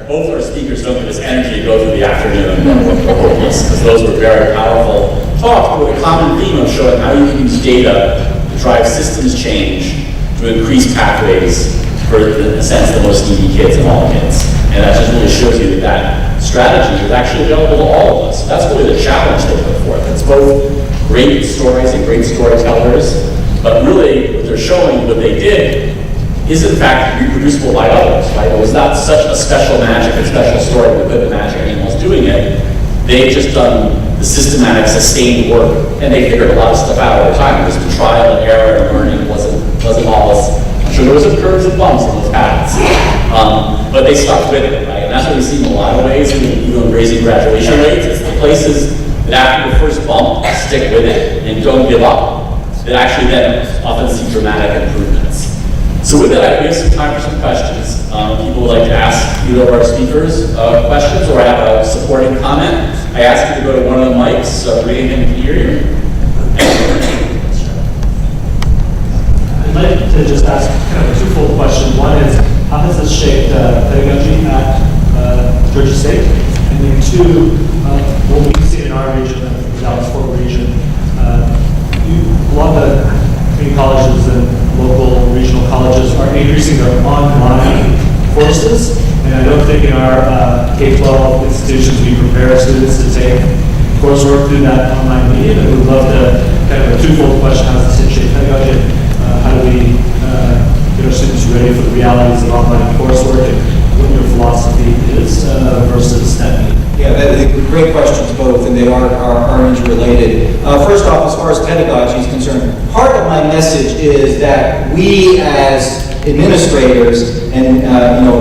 both our speakers don't get this energy to go through the afternoon or hopeless, because those were very powerful talks with a common theme of showing how you can use data to drive systems change to increase pathways for, in a sense, the most needy kids and all kids. And that just really shows you that that strategy is actually available to all of us. So that's really the challenge they put forth. It's both great stories and great storytellers, but really what they're showing, what they did, is in fact reproducible by others, right? It was not such a special magic, a special story with the magic animals doing it. They've just done the systematic, sustained work, and they figured a lot of stuff out over time. Just the trial and error and learning wasn't all this. I'm sure there was some curves and bumps on those paths, but they stuck with it, right? And that's what we see in a lot of ways, even raising graduation rates. It's the places that after the first bump, stick with it and don't give up, that actually then often see dramatic improvements. So with that, we have some time for some questions. People would like to ask either of our speakers questions, or have a supporting comment. I ask you to go to one of the mics so everybody can hear you. I'd like to just ask kind of a twofold question. One is, how has this shaped pedagogy at Georgia State? And then two, what we see in our region, the Dallas-Fort region, a lot of the community colleges and local regional colleges are increasing their online courses, and I don't think in our K-12 institutions we prepare students to take coursework through that online medium. And we'd love to kind of a twofold question: how does this shape pedagogy? How do we get our students ready for the realities of online coursework, and what your philosophy is versus that medium? Yeah, great questions both, and they are interrelated. First off, as far as pedagogy is concerned, part of my message is that we as administrators and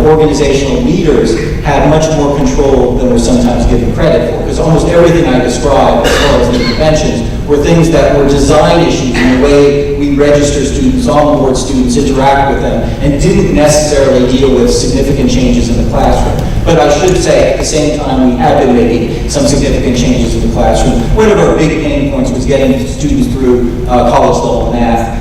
organizational leaders have much more control than we're sometimes given credit for, because almost everything I described as far as the interventions were things that were design issues in the way we register students, onboard students, interact with them, and didn't necessarily deal with significant changes in the classroom. But I should say, at the same time, we have been making some significant changes in the classroom. One of our big pain points was getting students through college-level math.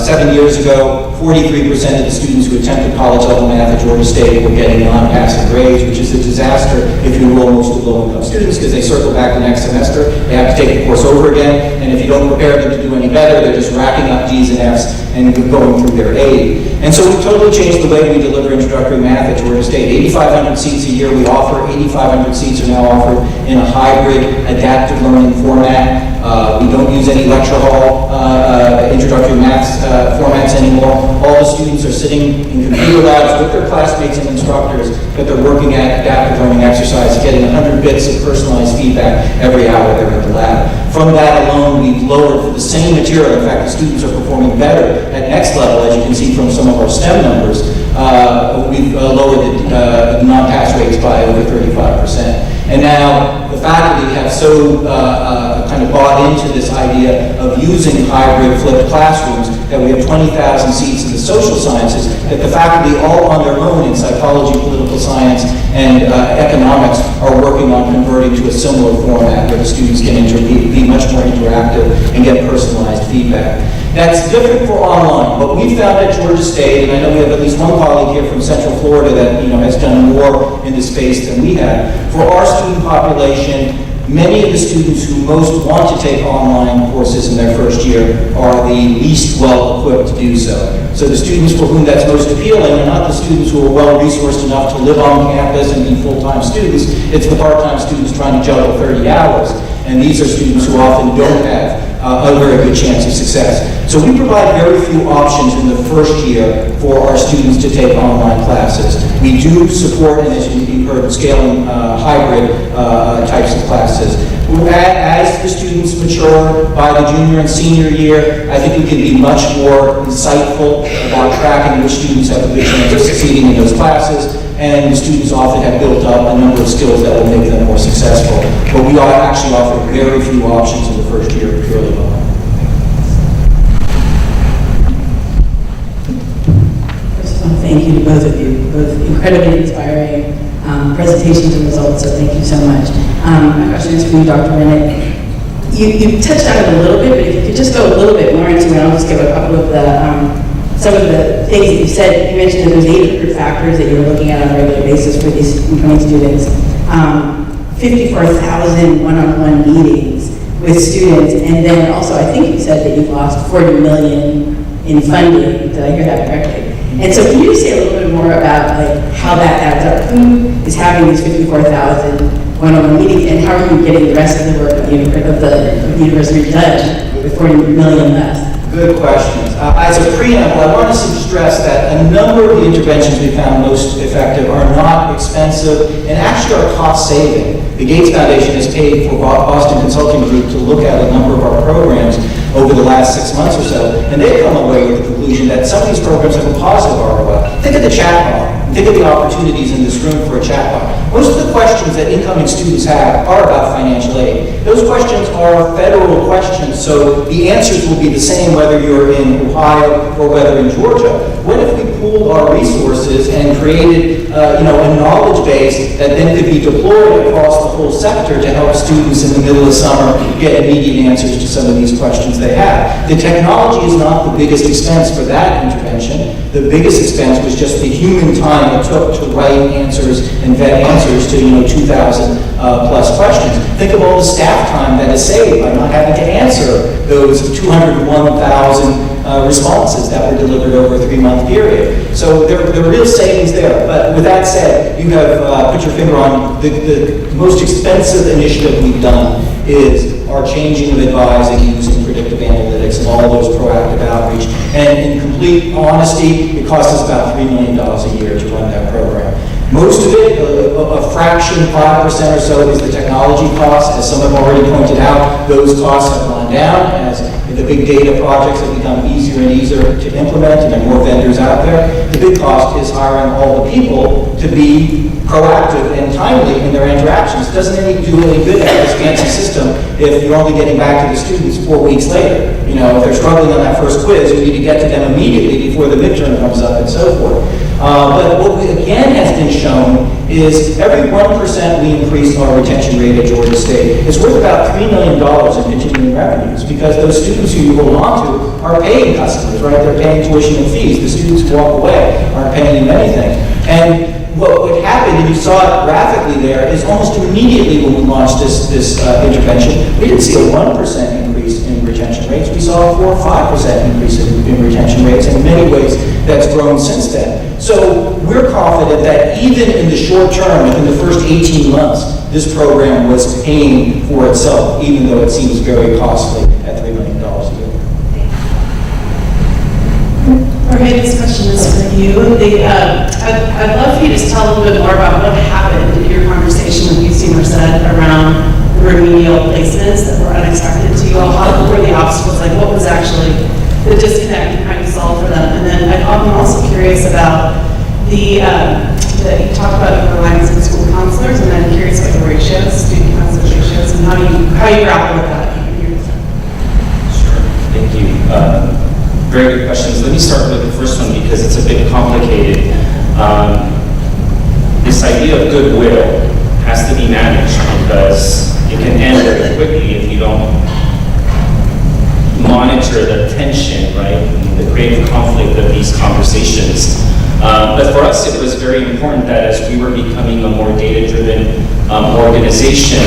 7 years ago, 43% of the students who attempted college-level math at Georgia State were getting non-passing grades, which is a disaster if you enroll mostly low-income students, because they circle back the next semester, they have to take the course over again, and if you don't prepare them to do any better, they're just racking up D's and F's and going through their aid. And so we totally changed the way we deliver introductory math at Georgia State. 8,500 seats a year we offer. 8,500 seats are now offered in a hybrid, adaptive learning format. We don't use any lecture hall introductory math formats anymore. All the students are sitting in computer labs with their classmates and instructors, but they're working at adaptive learning exercise, getting 100 bits of personalized feedback every hour they're in the lab. From that alone, we've lowered for the same material. In fact, the students are performing better at next level, as you can see from some of our STEM numbers. We've lowered the non-pass rates by over 35%. And now the faculty have so kind of bought into this idea of using hybrid flipped classrooms that we have 20,000 seats in the social sciences, that the faculty all on their own in psychology, political science, and economics are working on converting to a similar format where the students can be much more interactive and get personalized feedback. That's different for online. What we found at Georgia State, and I know we have at least one colleague here from Central Florida that has done more in this space than we have. For our student population, many of the students who most want to take online courses in their first year are the least well-equipped to do so. So the students for whom that's most appealing are not the students who are well-resourced enough to live on campus and be full-time students. It's the part-time students trying to juggle 30 hours. And these are students who often don't have a very good chance of success. So we provide very few options in the first year for our students to take online classes. We do support, and as you heard, scaling hybrid types of classes. As the students mature by the junior and senior year, I think we can be much more insightful about tracking which students have a good chance of succeeding in those classes, and the students often have built up a number of skills that will make them more successful. But we actually offer very few options in the first year purely online. Thank you to both of you, both incredibly inspiring presentations and results, so thank you so much. My question is for you, Dr. Bennett. You touched on it a little bit, but if you could just go a little bit more into it, I'll just give a couple of the some of the things that you said. You mentioned that there's 800 factors that you're looking at on a regular basis for these incoming students. 54,000 one-on-one meetings with students, and then also I think you said that you've lost 40 million in funding. Did I hear that correctly? And so can you just say a little bit more about like how that adds up? Who is having these 54,000 one-on-one meetings, and how are you getting the rest of the work of the university done with 40 million less? Good questions. As a preamble, I want to stress that a number of the interventions we found most effective are not expensive and actually are cost-saving. The Gates Foundation has paid for Boston Consulting Group to look at a number of our programs over the last 6 months or so, and they've come away with the conclusion that some of these programs have a positive ROI. Think of the chatbot. Think of the opportunities in this room for a chatbot. Most of the questions that incoming students have are about financial aid. Those questions are federal questions, so the answers will be the same whether you're in Ohio or whether in Georgia. What if we pooled our resources and created a knowledge base that then could be deployed across the whole sector to help students in the middle of summer get immediate answers to some of these questions they have? The technology is not the biggest expense for that intervention. The biggest expense was just the human time it took to write answers and vet answers to 2,000 plus questions. Think of all the staff time that is saved by not having to answer those 201,000 responses that were delivered over a 3-month period. So there are real savings there. But with that said, you have put your finger on the most expensive initiative we've done is our changing of advising using predictive analytics and all those proactive outreach. And in complete honesty, it costs us about $3 million a year to run that program. Most of it, a fraction, 5% or so, is the technology costs. As some have already pointed out, those costs have gone down as the big data projects have become easier and easier to implement, and there are more vendors out there. The big cost is hiring all the people to be proactive and timely in their interactions. It doesn't do any good to have this fancy system if you're only getting back to the students 4 weeks later. If they're struggling on that first quiz, you need to get to them immediately before the midterm comes up and so forth. But what again has been shown is every 1% we increase our retention rate at Georgia State is worth about $3 million in continuing revenues, because those students who you hold on to are paying customers, right? They're paying tuition and fees. The students who walk away aren't paying you anything. And what happened, and you saw it graphically there, is almost immediately when we launched this intervention, we didn't see a 1% increase in retention rates. We saw a 4 or 5% increase in retention rates. In many ways, that's grown since then. So we're confident that even in the short term, within the first 18 months, this program was paying for itself, even though it seems very costly at $3 million a year. Jorge, this question is for you. I'd love for you to just tell a little bit more about what happened in your conversation with UC Merced around the remedial placements that were unexpected to you all. What were the obstacles? Like, what was actually the disconnect and how you solved for them? And then I'm also curious about you talked about the reliance on school counselors, and I'm curious about the ratios, student counselors ratios, and how you grapple with that. Sure, thank you. Very good questions. Let me start with the first one because it's a bit complicated. This idea of goodwill has to be managed because it can end very quickly if you don't monitor the tension, right, and the creative conflict of these conversations. But for us, it was very important that as we were becoming a more data-driven organization,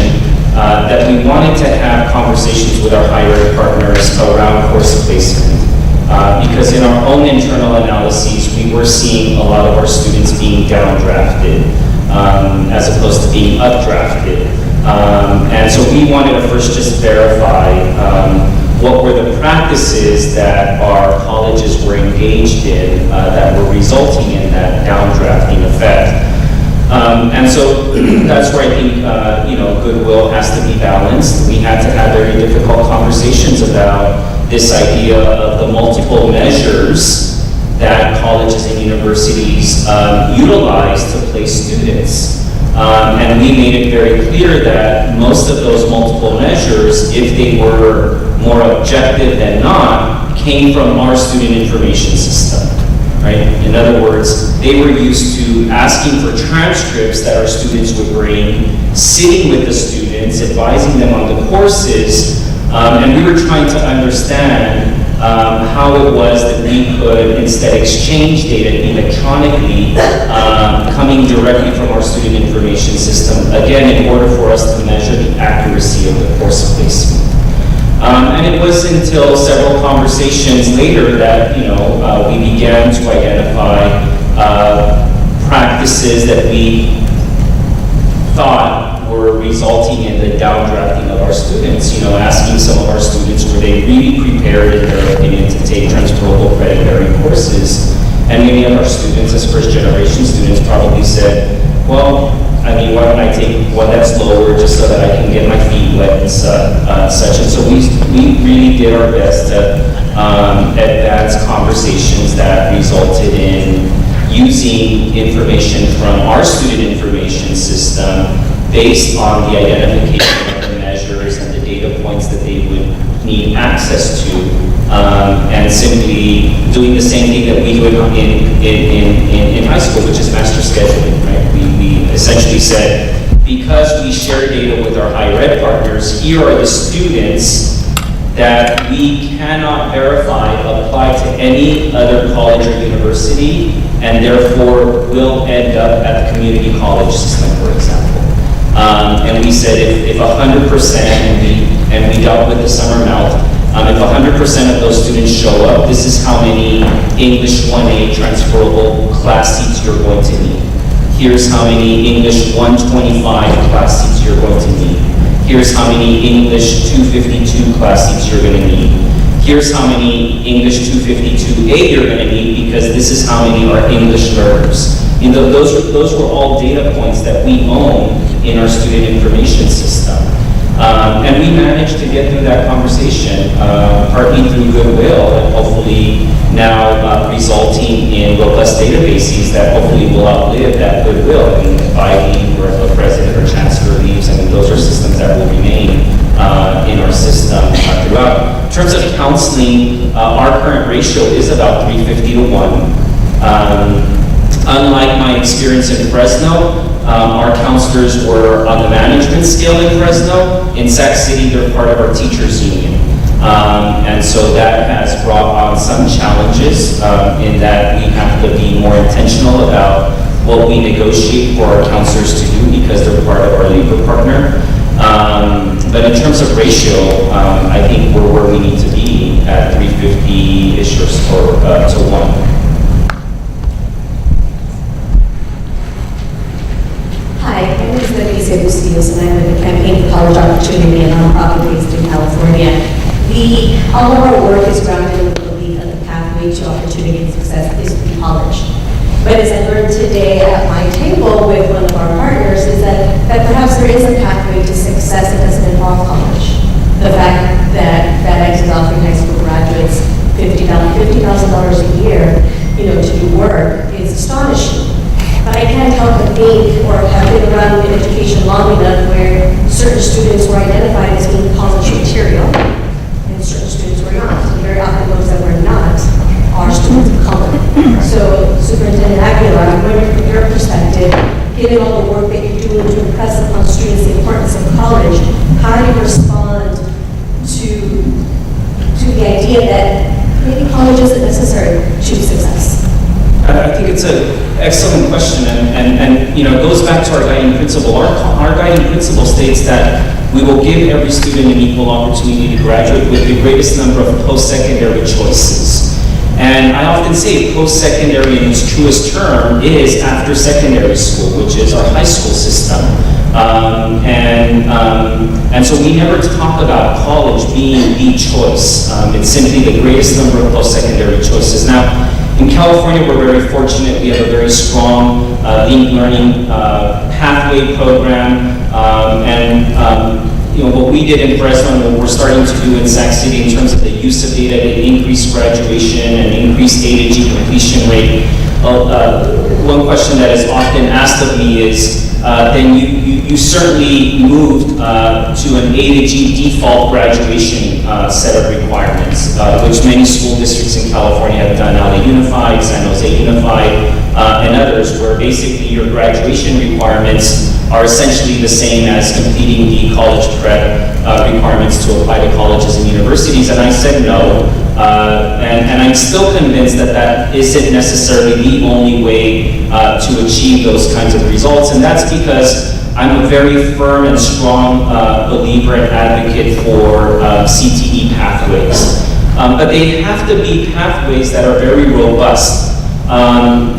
that we wanted to have conversations with our higher ed partners around course placement. Because in our own internal analyses, we were seeing a lot of our students being downdrafted as opposed to being updrafted. And so we wanted to first just verify what were the practices that our colleges were engaged in that were resulting in that downdrafting effect. And so that's where I think, goodwill has to be balanced. We had to have very difficult conversations about this idea of the multiple measures that colleges and universities utilize to place students. And we made it very clear that most of those multiple measures, if they were more objective than not, came from our student information system, right? In other words, they were used to asking for transcripts that our students would bring, sitting with the students, advising them on the courses, and we were trying to understand how it was that we could instead exchange data electronically, coming directly from our student information system, again, in order for us to measure the accuracy of the course placement. And it was until several conversations later that, we began to identify practices that we thought were resulting in the downdrafting of our students. Asking some of our students, were they really prepared, in their opinion, to take transferable credit-bearing courses? And many of our students, as first-generation students, probably said, well, why don't I take one that's lower just so that I can get my feet wet and such. And so we really did our best to advance conversations that resulted in using information from our student information system based on the identification of the measures and the data points that they would need access to, and simply doing the same thing that we do in high school, which is master scheduling, right? We essentially said, because we share data with our higher ed partners, here are the students that we cannot verify apply to any other college or university, and therefore will end up at the community college system, for example. And we said if 100%, and we dealt with the summer melt, if 100% of those students show up, this is how many English 1A transferable class seats you're going to need. Here's how many English 125 class seats you're going to need. Here's how many English 252 class seats you're going to need. Here's how many English 252A you're going to need, because this is how many are English learners. Those were all data points that we own in our student information system. And we managed to get through that conversation, partly through goodwill, and hopefully now resulting in robust databases that hopefully will outlive that goodwill. If I leave, or if a president or chancellor leaves, those are systems that will remain in our system throughout. In terms of counseling, our current ratio is about 350 to 1. Unlike my experience in Fresno, our counselors were on the management scale in Fresno. In Sac City, they're part of our teachers union. And so that has brought on some challenges in that we have to be more intentional about what we negotiate for our counselors to do, because they're part of our labor partner. But in terms of ratio, I think we're where we need to be at 350-ish or to 1. Hi, my name is Alicia Bustillos, and I'm with the Campaign for College Opportunity, a nonprofit based in California. All of our work is grounded in the belief that the pathway to opportunity and success is through college. But as I learned today at my table with one of our partners, is that perhaps there is a pathway to success that doesn't involve college. The fact that FedEx is offering high school graduates $50,000 a year, to do work is astonishing. But I can't help but think, or have been around in education long enough where certain students were identified as being college material, and certain students were not. And very often those that were not are students of color. So Superintendent Aguilar, I'm wondering from your perspective, given all the work that you're doing to impress upon students the importance of college, how do you respond to the idea that maybe college isn't necessary to success? I think it's an excellent question, and it goes back to our guiding principle. Our guiding principle states that we will give every student an equal opportunity to graduate with the greatest number of post-secondary choices. And I often say post-secondary in its truest term is after secondary school, which is our high school system. And so we never talk about college being the choice. It's simply the greatest number of post-secondary choices. Now, in California, we're very fortunate. We have a very strong linked learning pathway program. What we did in Fresno and what we're starting to do in Sac City in terms of the use of data to increase graduation and increase A to G completion rate. One question that is often asked of me is, then you certainly moved to an A to G default graduation set of requirements, which many school districts in California have done. LA Unified, San Jose Unified, and others, where basically your graduation requirements are essentially the same as completing the college prep requirements to apply to colleges and universities, and I said no. And I'm still convinced that that isn't necessarily the only way to achieve those kinds of results, and that's because I'm a very firm and strong believer and advocate for CTE pathways. But they have to be pathways that are very robust.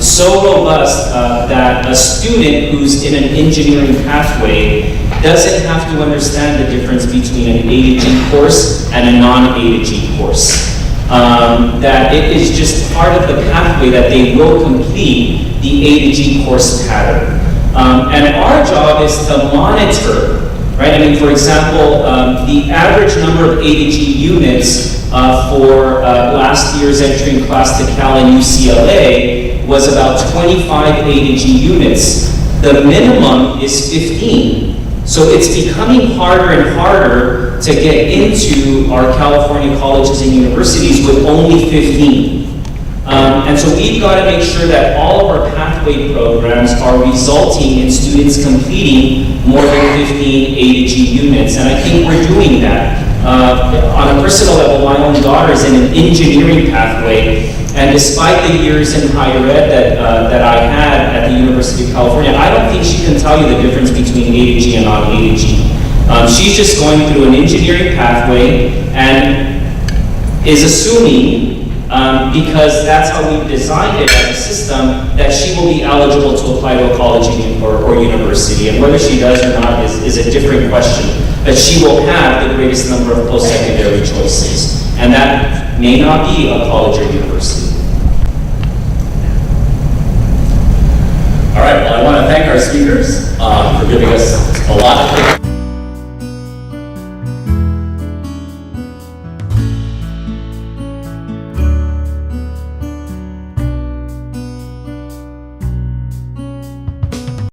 So robust that a student who's in an engineering pathway doesn't have to understand the difference between an A to G course and a non-A to G course. That it is just part of the pathway that they will complete the A to G course pattern. And our job is to monitor, right? I mean, for example, the average number of A to G units for last year's entering class to Cal and UCLA was about 25 A to G units. The minimum is 15. So it's becoming harder and harder to get into our California colleges and universities with only 15. And so we've got to make sure that all of our pathway programs are resulting in students completing more than 15 A to G units, and I think we're doing that. On a personal level, my own daughter is in an engineering pathway, and despite the years in higher ed that I had at the University of California, I don't think she can tell you the difference between A to G and non-A to G. She's just going through an engineering pathway and is assuming, because that's how we've designed it as a system, that she will be eligible to apply to a college or university. And whether she does or not is a different question. But she will have the greatest number of post-secondary choices. And that may not be a college or university. All right, well, I want to thank our speakers for giving us a lot to think